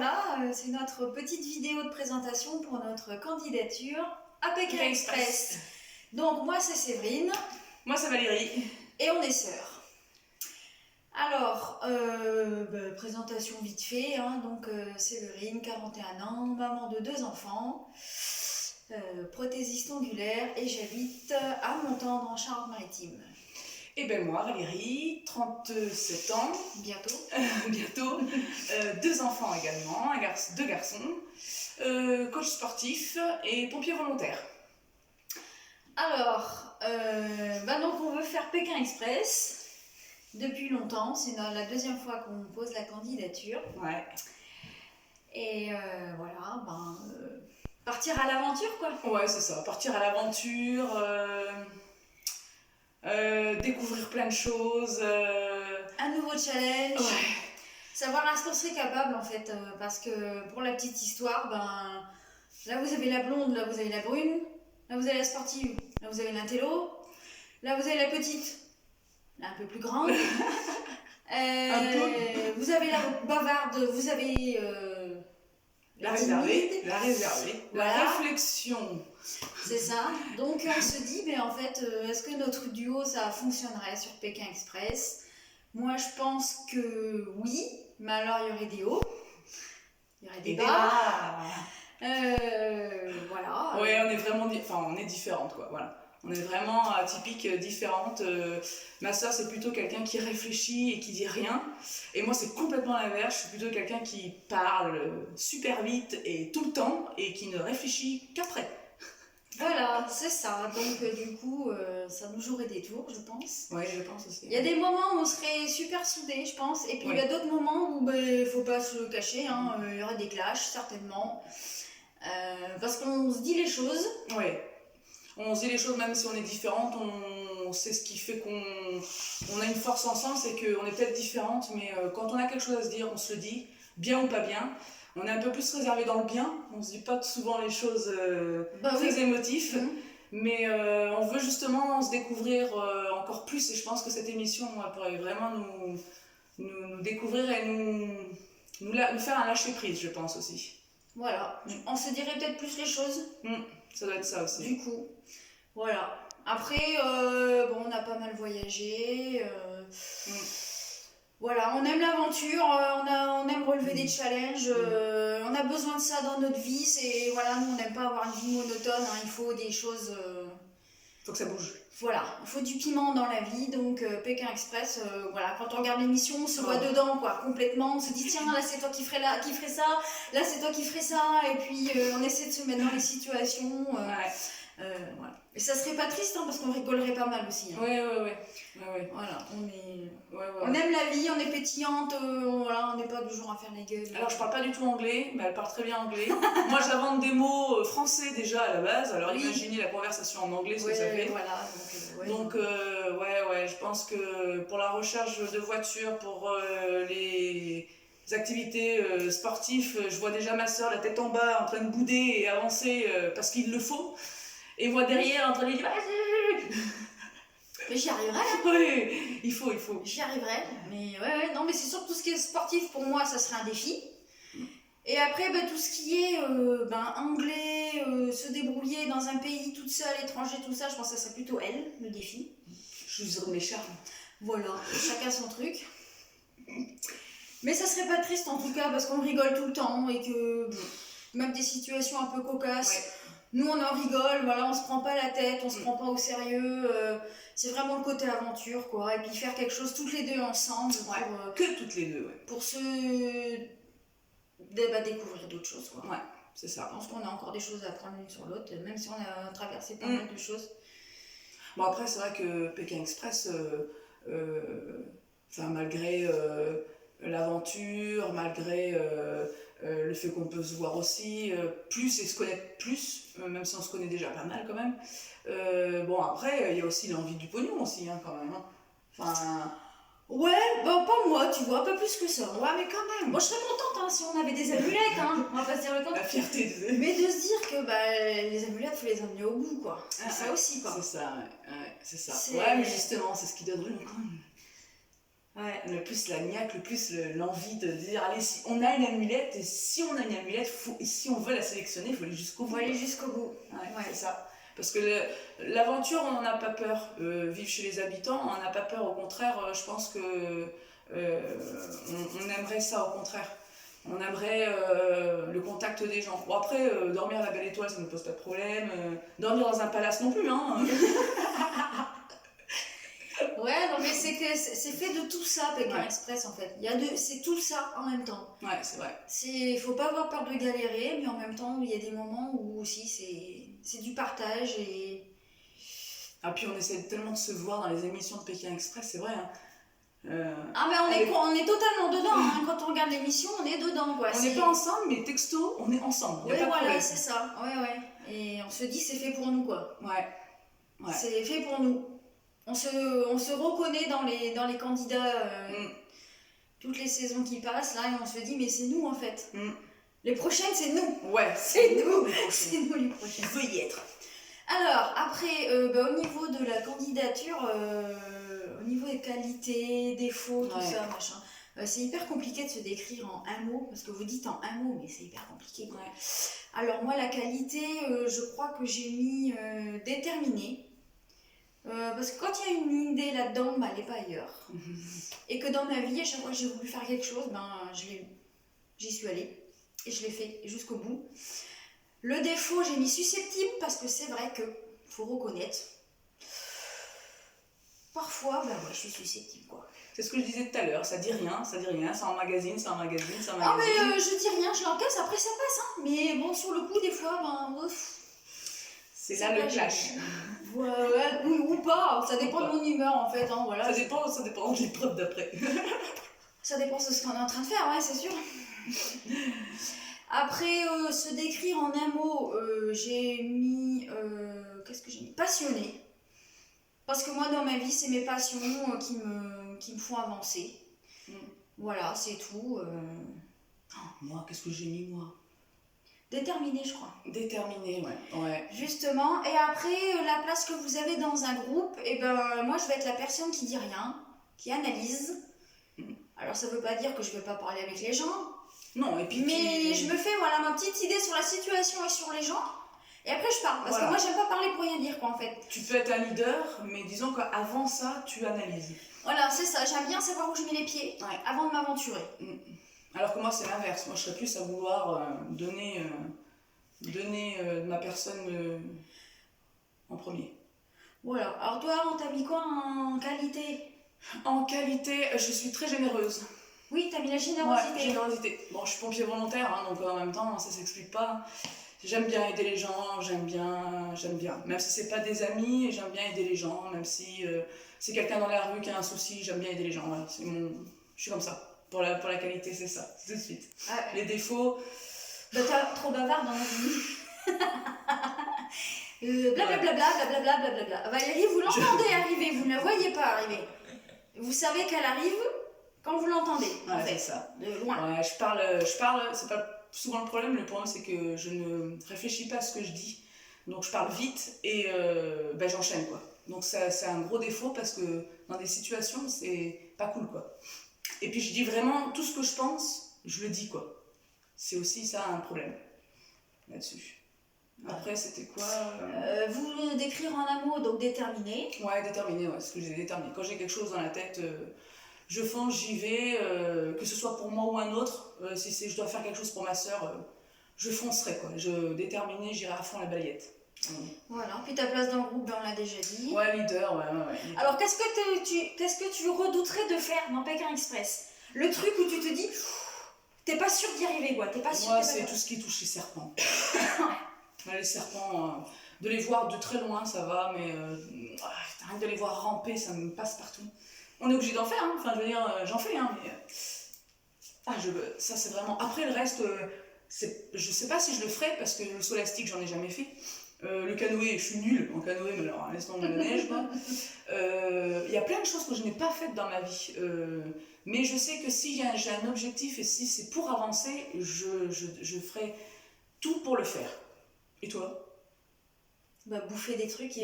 voilà, c'est notre petite vidéo de présentation pour notre candidature à Pékin Express. Donc moi c'est Séverine. Moi c'est Valérie. Et on est sœurs. Alors, présentation vite fait, donc Séverine, 41 ans, maman de 2 enfants, prothésiste ongulaire et j'habite à Montendre en Charente-Maritime. Et ben moi Valérie, 37 ans. Bientôt. Bientôt. 2 enfants également, 2 garçons, coach sportif et pompier volontaire. Alors, donc on veut faire Pékin Express depuis longtemps, c'est la deuxième fois qu'on pose la candidature. Ouais. Et voilà, partir à l'aventure quoi. Ouais, c'est ça, partir à l'aventure, découvrir plein de choses. Un nouveau challenge. Ouais. Savoir à ce qu'on serait capable en fait, parce que pour la petite histoire, là vous avez la blonde, là vous avez la brune, là vous avez la sportive, là vous avez l'intello, là vous avez la petite, là un peu plus grande, vous avez la bavarde, vous avez la réservée, voilà. La réflexion. C'est ça, donc on se dit, en fait, est-ce que notre duo ça fonctionnerait sur Pékin Express? Moi je pense que oui, mais alors il y aurait des hauts, il y aurait des bas. Voilà. Ouais, on est vraiment on est différentes quoi, voilà. On est vraiment atypiques, différentes. Ma soeur c'est plutôt quelqu'un qui réfléchit et qui dit rien. Et moi c'est complètement l'inverse, je suis plutôt quelqu'un qui parle super vite et tout le temps et qui ne réfléchit qu'après. Voilà, c'est ça. Donc du coup, ça nous jouerait des tours, je pense. Oui, je pense aussi. Il y a des moments où on serait super soudés, je pense. Et puis il y a d'autres moments où il faut pas se le cacher, il y aurait des clashs, certainement. Parce qu'on se dit les choses. Oui. On se dit les choses même si on est différentes, on sait ce qui fait qu'on a une force ensemble, c'est qu'on est peut-être différentes, mais quand on a quelque chose à se dire, on se le dit, bien ou pas bien. On est un peu plus réservé dans le bien, on se dit pas souvent les choses très émotives, mais on veut justement se découvrir encore plus, et je pense que cette émission pourrait vraiment nous découvrir et nous faire un lâcher prise, je pense aussi. Voilà, on se dirait peut-être plus les choses. Ça doit être ça aussi. Du coup, voilà. Après, on a pas mal voyagé. Voilà, on aime l'aventure, on aime relever des challenges, on a besoin de ça dans notre vie. Voilà, nous on n'aime pas avoir une vie monotone, il faut des choses. Faut que ça bouge. Voilà, il faut du piment dans la vie, donc Pékin Express, voilà, quand on regarde l'émission, on se voit dedans, quoi, complètement, on se dit tiens, là c'est toi qui ferais ça, là c'est toi qui ferais ça, et puis on essaie de se mettre dans les situations, voilà. Et ça serait pas triste, parce qu'on rigolerait pas mal aussi. Ouais. Voilà, on aime la vie, on est pétillante, on n'est pas du genre à faire les gueules. Alors je parle pas du tout anglais, mais elle parle très bien anglais. Moi j'invente des mots français déjà à la base, alors imaginez la conversation en anglais, ce que ça fait. Voilà, donc je pense que pour la recherche de voitures, pour les activités sportives, je vois déjà ma soeur la tête en bas en train de bouder et avancer parce qu'il le faut. Et moi derrière en train de dire vas-y. Mais j'y arriverai. Oui, il faut. J'y arriverai. Mais non, mais c'est sûr que tout ce qui est sportif pour moi, ça serait un défi. Et après, tout ce qui est anglais, se débrouiller dans un pays toute seule, étranger, tout ça, je pense que ça serait plutôt elle, le défi. Je userai mes charmes. Voilà, chacun son truc. Mais ça serait pas triste en tout cas, parce qu'on rigole tout le temps et que même des situations un peu cocasses. Nous on en rigole, voilà, on se prend pas la tête, on se prend pas au sérieux, c'est vraiment le côté aventure quoi, et puis faire quelque chose toutes les deux ensemble que toutes les deux, pour se découvrir d'autres choses quoi. Ouais, c'est ça. Je pense qu'on a encore des choses à apprendre l'une sur l'autre, même si on a traversé pas mal de choses. Bon après c'est vrai que Pékin Express, malgré l'aventure, malgré le fait qu'on peut se voir aussi plus et se connaître plus, même si on se connaît déjà pas mal quand même. Après il y a aussi l'envie du pognon aussi quand même. Ouais, pas moi, tu vois, pas plus que ça. Ouais, mais quand même. Moi, je serais contente si on avait des amulettes, on va pas se dire le contraire. La fierté des amulettes. Mais de se dire que les amulettes, faut les emmener au bout, quoi. Ça aussi, quoi. C'est ça, ouais, c'est ça. Ouais, mais justement, c'est ce qui donne vraiment. Ouais. Le plus la niaque, le plus l'envie de dire allez, si on a une amulette, et si on a une amulette, si on veut la sélectionner, il faut aller jusqu'au bout. Il faut aller jusqu'au bout. Ouais. C'est ça. Parce que l'aventure, on n'en a pas peur. Vivre chez les habitants, on n'en a pas peur. Au contraire, je pense que on aimerait ça, au contraire. On aimerait le contact des gens. Bon, après, dormir à la belle étoile, ça ne pose pas de problème. Dormir dans un palace non plus, hein. Ouais, non, mais c'est fait de tout ça, Pékin Express, en fait. C'est tout ça en même temps. Ouais, c'est vrai. Il faut pas avoir peur de galérer, mais en même temps, il y a des moments où aussi c'est du partage et... Ah, puis on essaie tellement de se voir dans les émissions de Pékin Express, c'est vrai, hein. Ah, mais on est totalement dedans, hein. Quand on regarde l'émission, on est dedans, quoi. On n'est pas ensemble, mais texto, on est ensemble. Ouais, voilà, c'est ça. Ouais. Et on se dit, c'est fait pour nous, quoi. Ouais. C'est fait pour nous. On se reconnaît dans les candidats, toutes les saisons qui passent, là, et on se dit, mais c'est nous, en fait. Les prochaines, c'est nous. Ouais, c'est nous. C'est nous, les prochaines. Je veux y être. Alors, après, au niveau de la candidature, au niveau des qualités, défauts, tout ça, machin, c'est hyper compliqué de se décrire en un mot, parce que vous dites en un mot, mais c'est hyper compliqué, quoi. Ouais. Alors, moi, la qualité, je crois que j'ai mis déterminé. Parce que quand il y a une idée là-dedans, elle n'est pas ailleurs. Et que dans ma vie, à chaque fois que j'ai voulu faire quelque chose, j'y suis allée. Et je l'ai fait jusqu'au bout. Le défaut, j'ai mis susceptible parce que c'est vrai que faut reconnaître. Parfois, je suis susceptible, quoi. C'est ce que je disais tout à l'heure, ça dit rien, c'est en magazine. Ah, mais je dis rien, je l'encaisse, après ça passe, hein. Mais bon, sur le coup, des fois, c'est là le clash. Voilà, ou pas, ça dépend de mon humeur en fait. Hein, voilà. Ça dépend de l'épreuve d'après. Ça dépend de ce qu'on est en train de faire, ouais, c'est sûr. Après, se décrire en un mot, j'ai mis. Qu'est-ce que j'ai mis ? Passionné. Parce que moi, dans ma vie, c'est mes passions qui me font avancer. Voilà, c'est tout. Moi, qu'est-ce que j'ai mis, moi ? Déterminé, je crois. Déterminé, ouais. Justement. Et après, la place que vous avez dans un groupe, moi, je vais être la personne qui dit rien, qui analyse. Alors, ça veut pas dire que je vais pas parler avec les gens. Non, et puis... Mais je me fais, ma petite idée sur la situation et sur les gens. Et après, je parle. Parce que moi, j'aime pas parler pour rien dire, quoi, en fait. Tu peux être un leader, mais disons qu'avant ça, tu analyses. Voilà, c'est ça. J'aime bien savoir où je mets les pieds avant de m'aventurer. Alors que moi, c'est l'inverse. Moi, je serais plus à vouloir donner ma personne en premier. Voilà. Alors toi, on t'a mis quoi en qualité ? En qualité, je suis très généreuse. Oui, t'as mis la générosité. Ouais, générosité. Bon, je suis pompier volontaire, hein, donc en même temps, ça s'explique pas. J'aime bien aider les gens, j'aime bien. Même si c'est pas des amis, j'aime bien aider les gens. Même si c'est quelqu'un dans la rue qui a un souci, j'aime bien aider les gens. Voilà, je suis comme ça. Pour la qualité, c'est ça, tout de suite. Les défauts... T'es trop bavarde dans la vie. Blablabla. Valérie, vous l'entendez arriver, vous ne la voyez pas arriver. Vous savez qu'elle arrive quand vous l'entendez. Ouais, c'est ça. De loin. Ouais, je parle, c'est pas souvent le problème c'est que je ne réfléchis pas à ce que je dis. Donc je parle vite et j'enchaîne, quoi. Donc c'est un gros défaut parce que dans des situations, c'est pas cool, quoi. Et puis je dis vraiment tout ce que je pense, je le dis, quoi. C'est aussi ça un problème là-dessus. Après, c'était quoi Vous décrire en un mot, donc déterminé. Ouais, déterminé, ouais, ce que j'ai déterminé. Quand j'ai quelque chose dans la tête, je fonce, j'y vais, que ce soit pour moi ou un autre. Si je dois faire quelque chose pour ma soeur, je foncerai, quoi. Déterminé, j'irai à fond la balayette. Voilà, puis ta place dans le groupe, on l'a déjà dit. Ouais, leader, ouais. Leader. Alors, qu'est-ce que tu redouterais de faire dans Pékin Express ? Le truc où tu te dis, t'es pas sûr d'y arriver, quoi. T'es pas sûr. Moi, c'est tout ce qui touche les serpents. Les serpents, de les voir de très loin, ça va, mais rien de les voir ramper, ça me passe partout. On est obligé d'en faire, hein. Enfin, je veux dire, j'en fais, hein, mais... ça, c'est vraiment... Après, le reste, je sais pas si je le ferai, parce que le saut élastique, j'en ai jamais fait. Le canoë, je suis nulle en canoë, mais alors, laisse tomber la neige, quoi. Y a plein de choses que je n'ai pas faites dans ma vie. Mais je sais que si j'ai un objectif et si c'est pour avancer, je ferai tout pour le faire. Et toi ? Bouffer des trucs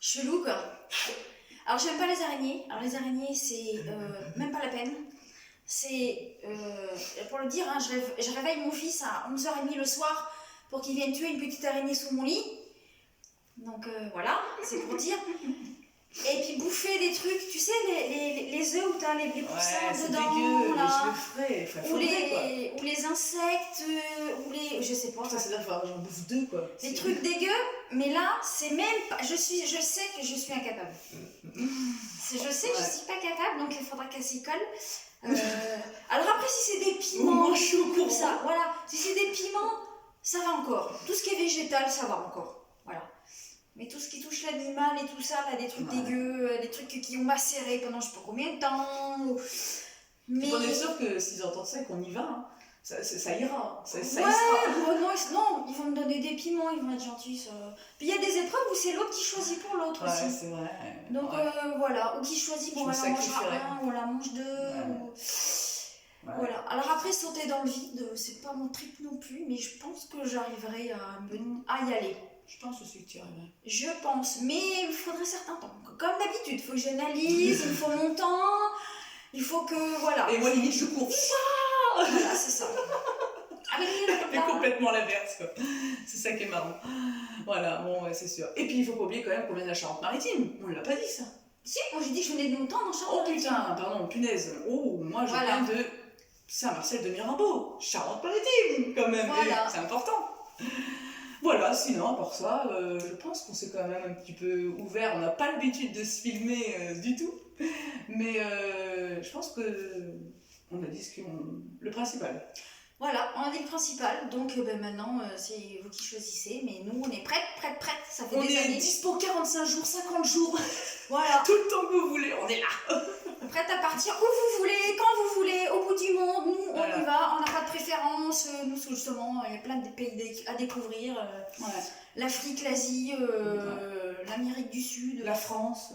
chelous, quoi. Alors, j'aime pas les araignées. Alors, les araignées, c'est même pas la peine. C'est, pour le dire, hein, je réveille mon fils à 11h30 le soir pour qu'il vienne tuer une petite araignée sous mon lit. Donc, voilà, c'est pour dire. Et puis bouffer des trucs, tu sais, les œufs où t'as les poussins dedans, dégueu, là. mais je le ferais. Ou les insectes, ou les... je sais pas. Ça, c'est-à-dire que j'en bouffe 2, quoi. Des trucs dégueux, mais là, c'est même pas... Je sais que je suis incapable. Je sais que je suis pas capable, donc il faudra qu'elle s'y colle. Alors après, si c'est des piments, je suis au courant. ça, voilà. Si c'est des piments, ça va encore. Tout ce qui est végétal, ça va encore. Voilà. Mais tout ce qui touche l'animal et tout ça, là, des trucs dégueux, des trucs qui ont macéré pendant je sais pas combien de temps. Mais... On est sûr que s'ils entendent ça et qu'on y va, hein, ça ira. Ça sera. Non, ils vont me donner des piments, ils vont être gentils. Ça. Puis il y a des épreuves où c'est l'autre qui choisit pour l'autre aussi. Ouais, c'est vrai. Donc voilà, ou qui choisit, bon, elle en mangera un, ou on la mange deux. Ou... Voilà. Alors après, sauter dans le vide, c'est pas mon trip non plus, mais je pense que j'arriverai à y aller. Je pense aussi que tu y arriverais. Je pense, mais il faudrait certains temps. Comme d'habitude, il faut que j'analyse, il faut mon temps, il faut que, voilà. Et moi, limite, je cours. Voilà, c'est ça. Mais complètement l'inverse, quoi. C'est ça qui est marrant. Voilà, bon, ouais, c'est sûr. Et puis, il faut pas oublier quand même qu'on vient de la Charente-Maritime. On l'a pas dit, ça. Si, moi j'ai dit que je venais de longtemps dans Charente-Maritime. Oh putain, pardon, punaise. Oh, moi, je viens de Saint-Marcel de Mirambeau. Charente-Maritime, quand même. Voilà. C'est important. Voilà, sinon, à part ça, je pense qu'on s'est quand même un petit peu ouvert. On n'a pas l'habitude de se filmer du tout. Mais je pense qu'on a dit le principal. Voilà, on a dit le principal. Donc maintenant, c'est vous qui choisissez. Mais nous, on est prêtes. Ça fait des années. On est dispo 45 jours, 50 jours. Voilà. Tout le temps que vous voulez, on est là. Prête à partir où vous voulez, quand vous voulez, au bout du monde. Nous, on y va. On n'a pas de préférence. Nous, justement, il y a plein de pays à découvrir. L'Afrique, l'Asie, l'Amérique du Sud. La France.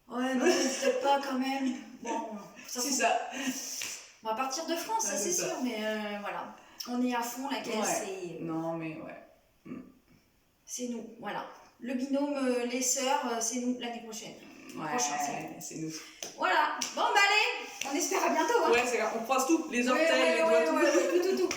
Ouais, non, peut-être pas quand même. Bon, c'est ça. On va partir de France, ça c'est sûr. Mais voilà, on est à fond, la caisse. Non, mais ouais. C'est nous, voilà. Le binôme, les sœurs, c'est nous l'année prochaine. Ouais, c'est nous. Voilà. Bon, bah allez, on espère à bientôt. Hein. Ouais, c'est on croise tout, les orteils, les doigts, tout. Tout.